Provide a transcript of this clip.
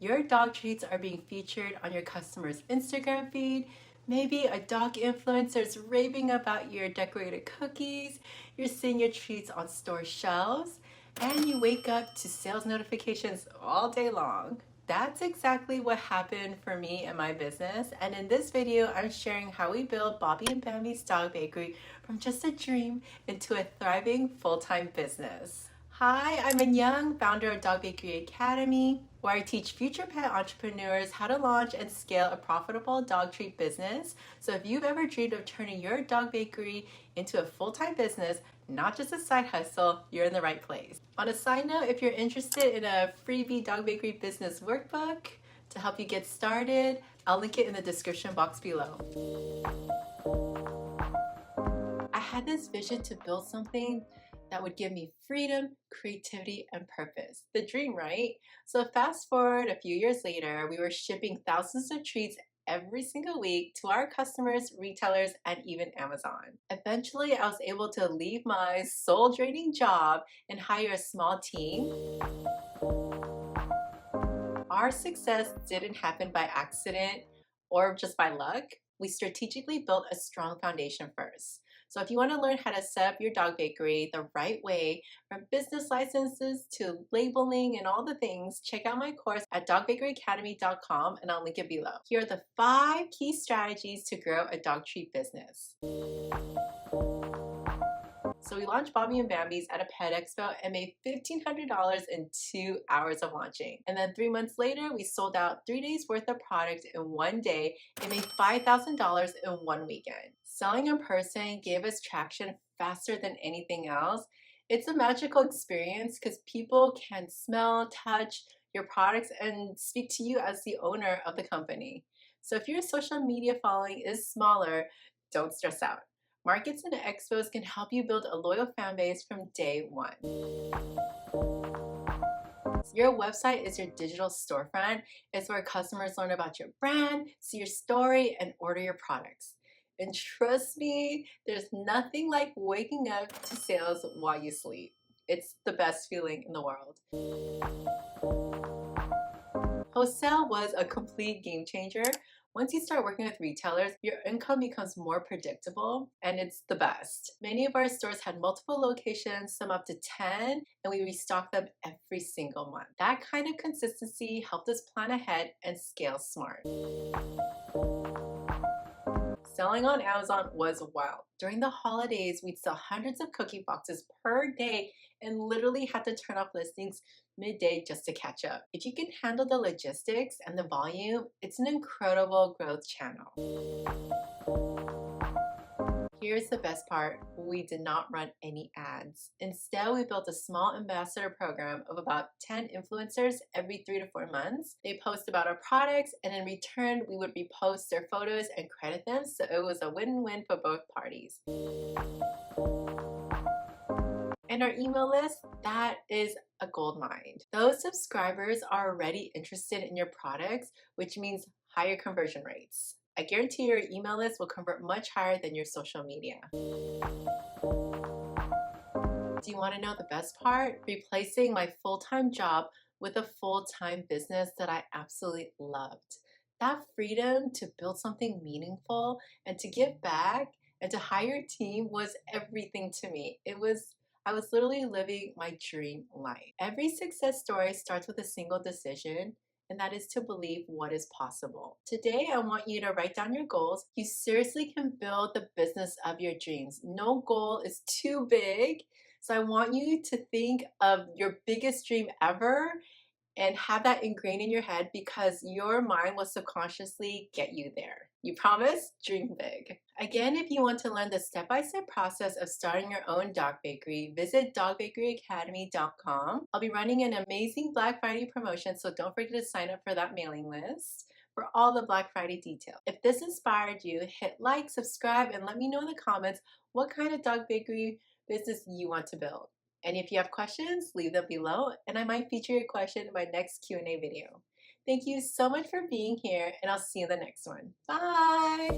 Your dog treats are being featured on your customer's Instagram feed. Maybe a dog influencer is raving about your decorated cookies. You're seeing your treats on store shelves, and you wake up to sales notifications all day long. That's exactly what happened for me and my business. And in this video, I'm sharing how we built Bobby and Bambi's Dog Bakery from just a dream into a thriving full-time business. Hi, I'm Min Young, founder of Dog Bakery Academy, where I teach future pet entrepreneurs how to launch and scale a profitable dog treat business. So if you've ever dreamed of turning your dog bakery into a full-time business, not just a side hustle, you're in the right place. On a side note, if you're interested in a freebie Dog Bakery Business Workbook to help you get started, I'll link it in the description box below. I had this vision to build something that would give me freedom, creativity, and purpose. The dream, right? So fast forward a few years later, we were shipping thousands of treats every single week to our customers, retailers, and even Amazon. Eventually, I was able to leave my soul-draining job and hire a small team. Our success didn't happen by accident or just by luck. We strategically built a strong foundation first. So if you want to learn how to set up your dog bakery the right way, from business licenses to labeling and all the things, check out my course at dogbakeryacademy.com, and I'll link it below. Here are the 5 key strategies to grow a dog treat business. So we launched Bobby and Bambi's at a pet expo and made $1,500 in 2 hours of launching. And then 3 months later, we sold out 3 days worth of product in 1 day and made $5,000 in 1 weekend. Selling in person gave us traction faster than anything else. It's a magical experience because people can smell, touch your products, and speak to you as the owner of the company. So if your social media following is smaller, don't stress out. Markets and expos can help you build a loyal fan base from day one. Your website is your digital storefront. It's where customers learn about your brand, see your story, and order your products. And trust me, there's nothing like waking up to sales while you sleep. It's the best feeling in the world. Wholesale was a complete game changer. Once you start working with retailers, your income becomes more predictable, and it's the best. Many of our stores had multiple locations, some up to 10, and we restocked them every single month. That kind of consistency helped us plan ahead and scale smart. Selling on Amazon was wild. During the holidays, we'd sell hundreds of cookie boxes per day and literally had to turn off listings midday just to catch up. If you can handle the logistics and the volume, it's an incredible growth channel. Here's the best part, we did not run any ads. Instead, we built a small ambassador program of about 10 influencers every 3 to 4 months. They post about our products, and in return, we would repost their photos and credit them, so it was a win-win for both parties. And our email list, that is a gold mine. Those subscribers are already interested in your products, which means higher conversion rates. I guarantee your email list will convert much higher than your social media. Do you want to know the best part? Replacing my full-time job with a full-time business that I absolutely loved. That freedom to build something meaningful and to give back and to hire a team was everything to me. I was literally living my dream life. Every success story starts with a single decision, and that is to believe what is possible. Today, I want you to write down your goals. You seriously can build the business of your dreams. No goal is too big. So I want you to think of your biggest dream ever and have that ingrained in your head, because your mind will subconsciously get you there. You promise? Dream big. Again, if you want to learn the step-by-step process of starting your own dog bakery, visit dogbakeryacademy.com. I'll be running an amazing Black Friday promotion, so don't forget to sign up for that mailing list for all the Black Friday details. If this inspired you, hit like, subscribe, and let me know in the comments what kind of dog bakery business you want to build. And if you have questions, leave them below, and I might feature your question in my next Q&A video. Thank you so much for being here, and I'll see you in the next one. Bye!